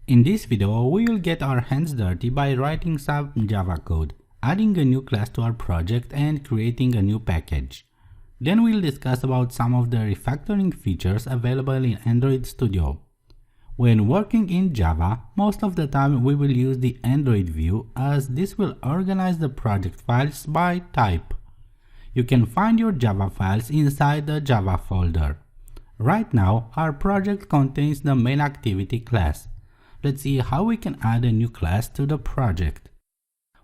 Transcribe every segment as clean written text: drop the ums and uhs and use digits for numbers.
In this video, we will get our hands dirty by writing some Java code, adding a new class to our project and creating a new package. Then we'll discuss about some of the refactoring features available in Android Studio. When working in Java, most of the time we will use the Android view as this will organize the project files by type. You can find your Java files inside the Java folder. Right now, our project contains the main activity class. Let's see how we can add a new class to the project.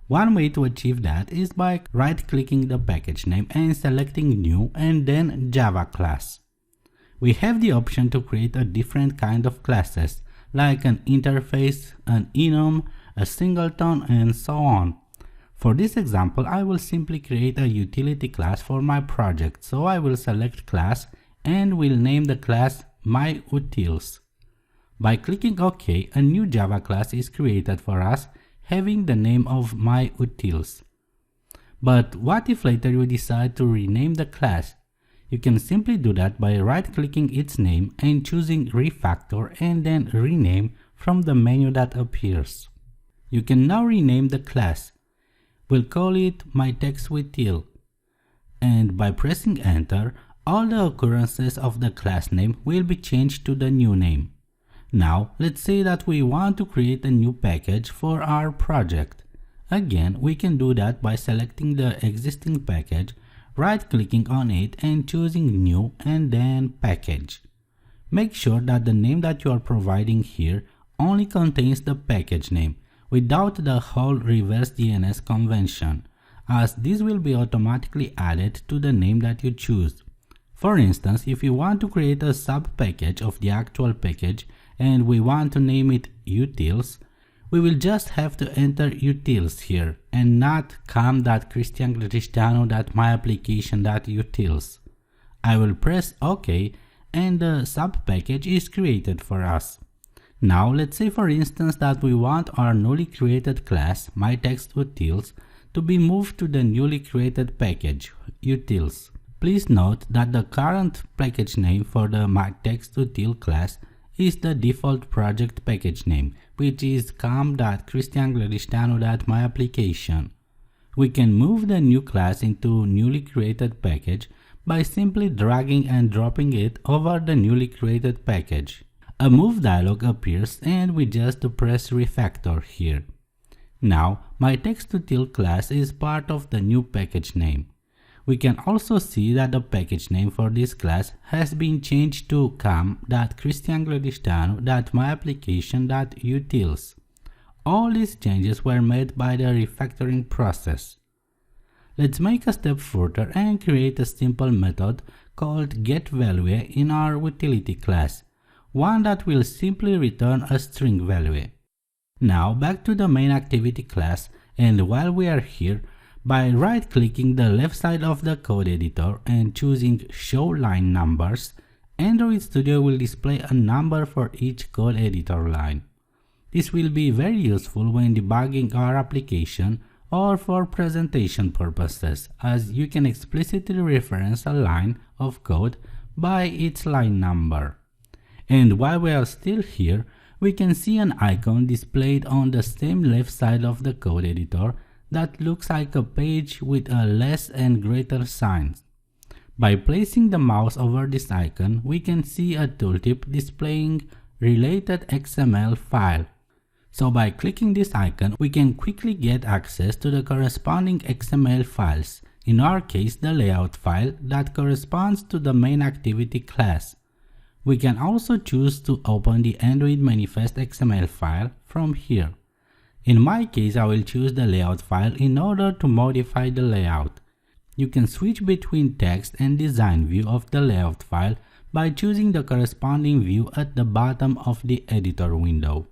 One way to achieve that is by right-clicking the package name and selecting New and then Java class. We have the option to create a different kind of classes, like an interface, an enum, a singleton, and so on. For this example, I will simply create a utility class for my project, so I will select class and will name the class myUtils. By clicking OK, a new Java class is created for us, having the name of myUtils. But what if later you decide to rename the class? You can simply do that by right-clicking its name and choosing Refactor and then Rename from the menu that appears. You can now rename the class. We'll call it myTextUtil. And by pressing Enter, all the occurrences of the class name will be changed to the new name. Now, let's say that we want to create a new package for our project. Again, we can do that by selecting the existing package, right-clicking on it and choosing New and then Package. Make sure that the name that you are providing here only contains the package name, without the whole reverse DNS convention, as this will be automatically added to the name that you choose. For instance, if you want to create a sub-package of the actual package and we want to name it utils, we will just have to enter utils here and not cam.cristiangreșteanu.myapplication.utils. I will press OK and the sub-package is created for us. Now let's say for instance that we want our newly created class myTextUtils to be moved to the newly created package utils. Please note that the current package name for the myTextUtil class is the default project package name, which is cam.cristiangreșteanu.myapplication. We can move the new class into newly created package by simply dragging and dropping it over the newly created package. A move dialog appears and we just press refactor here. Now, myTextUtil class is part of the new package name. We can also see that the package name for this class has been changed to cam.cristiangreșteanu.myapplication.utils. All these changes were made by the refactoring process. Let's make a step further and create a simple method called getValue in our utility class, one that will simply return a string value. Now back to the main activity class, and while we are here, by right-clicking the left side of the code editor and choosing Show Line Numbers, Android Studio will display a number for each code editor line. This will be very useful when debugging our application or for presentation purposes, as you can explicitly reference a line of code by its line number. And while we are still here, we can see an icon displayed on the same left side of the code editor that looks like a page with a less and greater signs. By placing the mouse over this icon, we can see a tooltip displaying related XML file. So by clicking this icon, we can quickly get access to the corresponding XML files, in our case the layout file that corresponds to the main activity class. We can also choose to open the Android manifest XML file from here. In my case, I will choose the layout file in order to modify the layout. You can switch between text and design view of the layout file by choosing the corresponding view at the bottom of the editor window.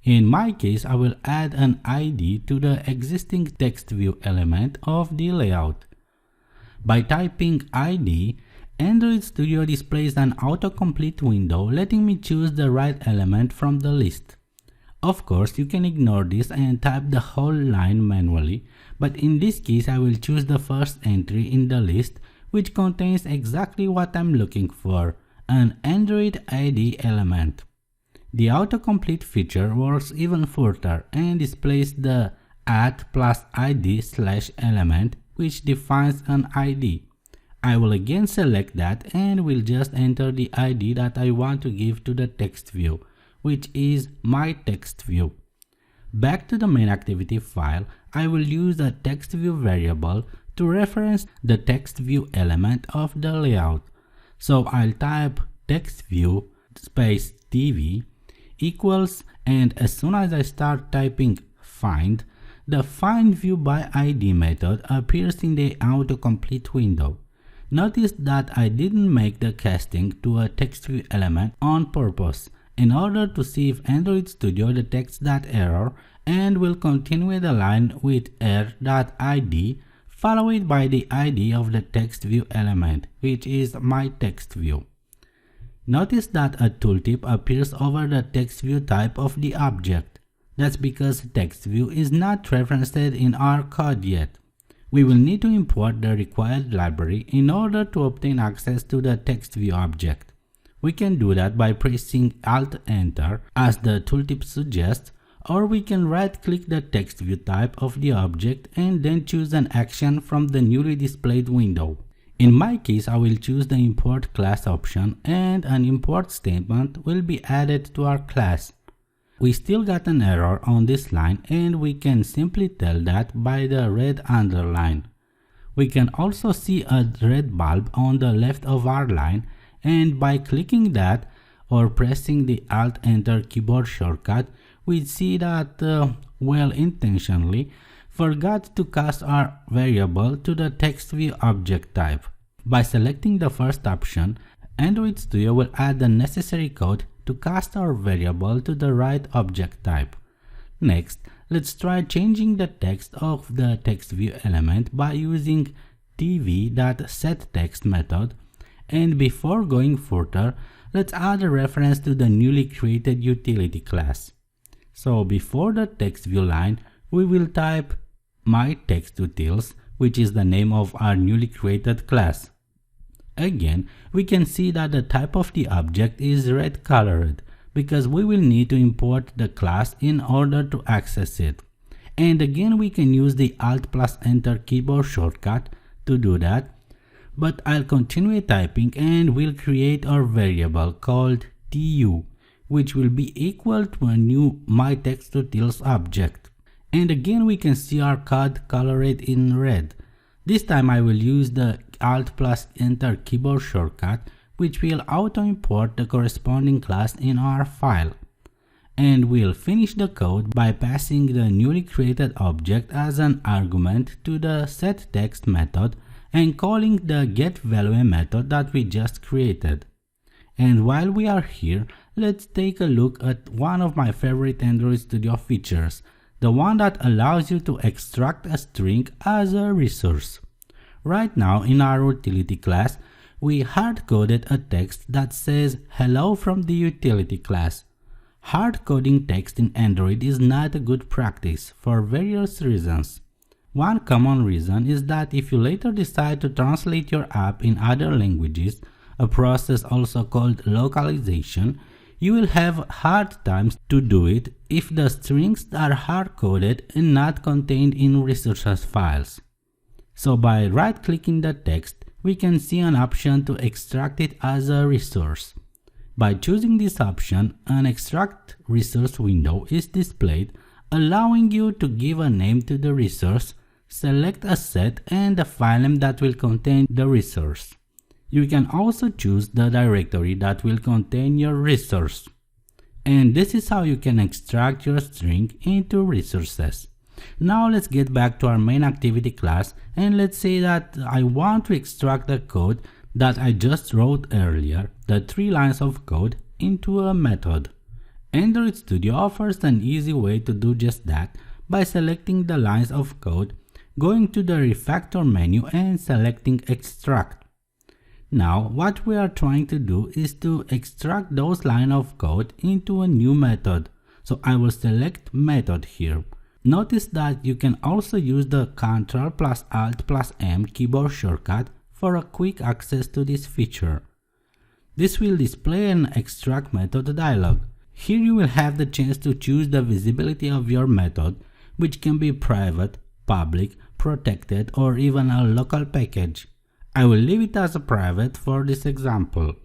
In my case, I will add an ID to the existing text view element of the layout. By typing ID, Android Studio displays an autocomplete window letting me choose the right element from the list. Of course, you can ignore this and type the whole line manually, but in this case I will choose the first entry in the list, which contains exactly what I'm looking for, an Android ID element. The autocomplete feature works even further and displays the @+id/element, which defines an ID. I will again select that and will just enter the ID that I want to give to the text view, which is my text view. Back to the main activity file, I will use a text view variable to reference the text view element of the layout. So I'll type text view space TV equals, and as soon as I start typing find, the find view by ID method appears in the autocomplete window. Notice that I didn't make the casting to a text view element on purpose in order to see if Android Studio detects that error, and will continue the line with error.id followed by the ID of the text view element, which is my text view. Notice that a tooltip appears over the text view type of the object. That's because text view is not referenced in our code yet. We will need to import the required library in order to obtain access to the text view object. We can do that by pressing Alt-Enter as the tooltip suggests, or we can right-click the text view type of the object and then choose an action from the newly displayed window. In my case, I will choose the import class option, and an import statement will be added to our class. We still got an error on this line, and we can simply tell that by the red underline. We can also see a red bulb on the left of our line, and by clicking that or pressing the Alt-Enter keyboard shortcut, we see that well-intentionally forgot to cast our variable to the text view object type. By selecting the first option, Android Studio will add the necessary code to cast our variable to the right object type. Next, let's try changing the text of the text view element by using tv.setText method, and before going further, let's add a reference to the newly created utility class. So before the text view line, we will type myTextUtils, which is the name of our newly created class. Again, we can see that the type of the object is red colored because we will need to import the class in order to access it. And again, we can use the Alt+Enter keyboard shortcut to do that. But I'll continue typing and we'll create our variable called tu, which will be equal to a new myTextUtils object. And again, we can see our code colored in red. This time I will use the Alt+Enter keyboard shortcut, which will auto-import the corresponding class in our file. And we'll finish the code by passing the newly created object as an argument to the setText method and calling the getValue method that we just created. And while we are here, let's take a look at one of my favorite Android Studio features, the one that allows you to extract a string as a resource. Right now in our utility class, we hard-coded a text that says hello from the utility class. Hard-coding text in Android is not a good practice for various reasons. One common reason is that if you later decide to translate your app in other languages, a process also called localization, you will have hard times to do it if the strings are hard-coded and not contained in resources files. So by right-clicking the text, we can see an option to extract it as a resource. By choosing this option, an extract resource window is displayed, allowing you to give a name to the resource, select a set and a file name that will contain the resource. You can also choose the directory that will contain your resource. And this is how you can extract your string into resources. Now let's get back to our main activity class, and let's say that I want to extract the code that I just wrote earlier, the 3 lines of code, into a method. Android Studio offers an easy way to do just that by selecting the lines of code, going to the refactor menu and selecting extract. Now what we are trying to do is to extract those lines of code into a new method. So I will select method here. Notice that you can also use the Ctrl+Alt+M keyboard shortcut for a quick access to this feature. This will display an extract method dialog. Here you will have the chance to choose the visibility of your method, which can be private, public, protected, or even a local package. I will leave it as a private for this example.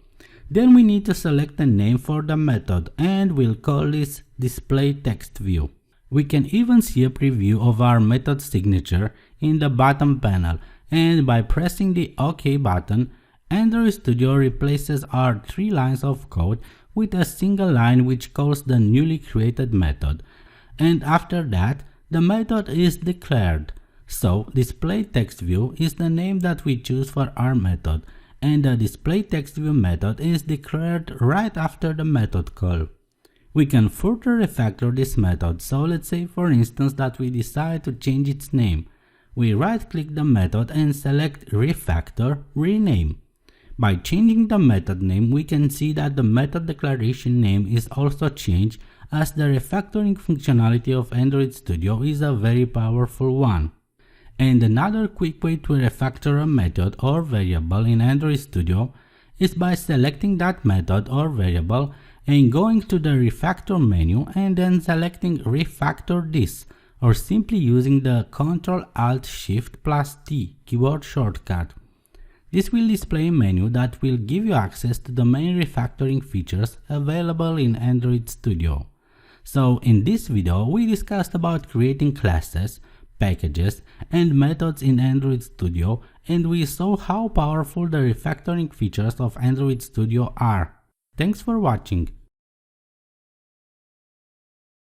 Then we need to select a name for the method and we'll call this display text view. We can even see a preview of our method signature in the bottom panel, and by pressing the OK button, Android Studio replaces our 3 lines of code with a single line which calls the newly created method, and after that the method is declared. So display text view is the name that we choose for our method, and the display text view method is declared right after the method call. We can further refactor this method, so let's say for instance that we decide to change its name. We right click the method and select refactor rename. By changing the method name, we can see that the method declaration name is also changed, as the refactoring functionality of Android Studio is a very powerful one. And another quick way to refactor a method or variable in Android Studio is by selecting that method or variable and going to the refactor menu and then selecting refactor this, or simply using the Ctrl-Alt-Shift+T keyboard shortcut. This will display a menu that will give you access to the main refactoring features available in Android Studio. So in this video we discussed about creating classes, packages, and methods in Android Studio, and we saw how powerful the refactoring features of Android Studio are. Thanks for watching.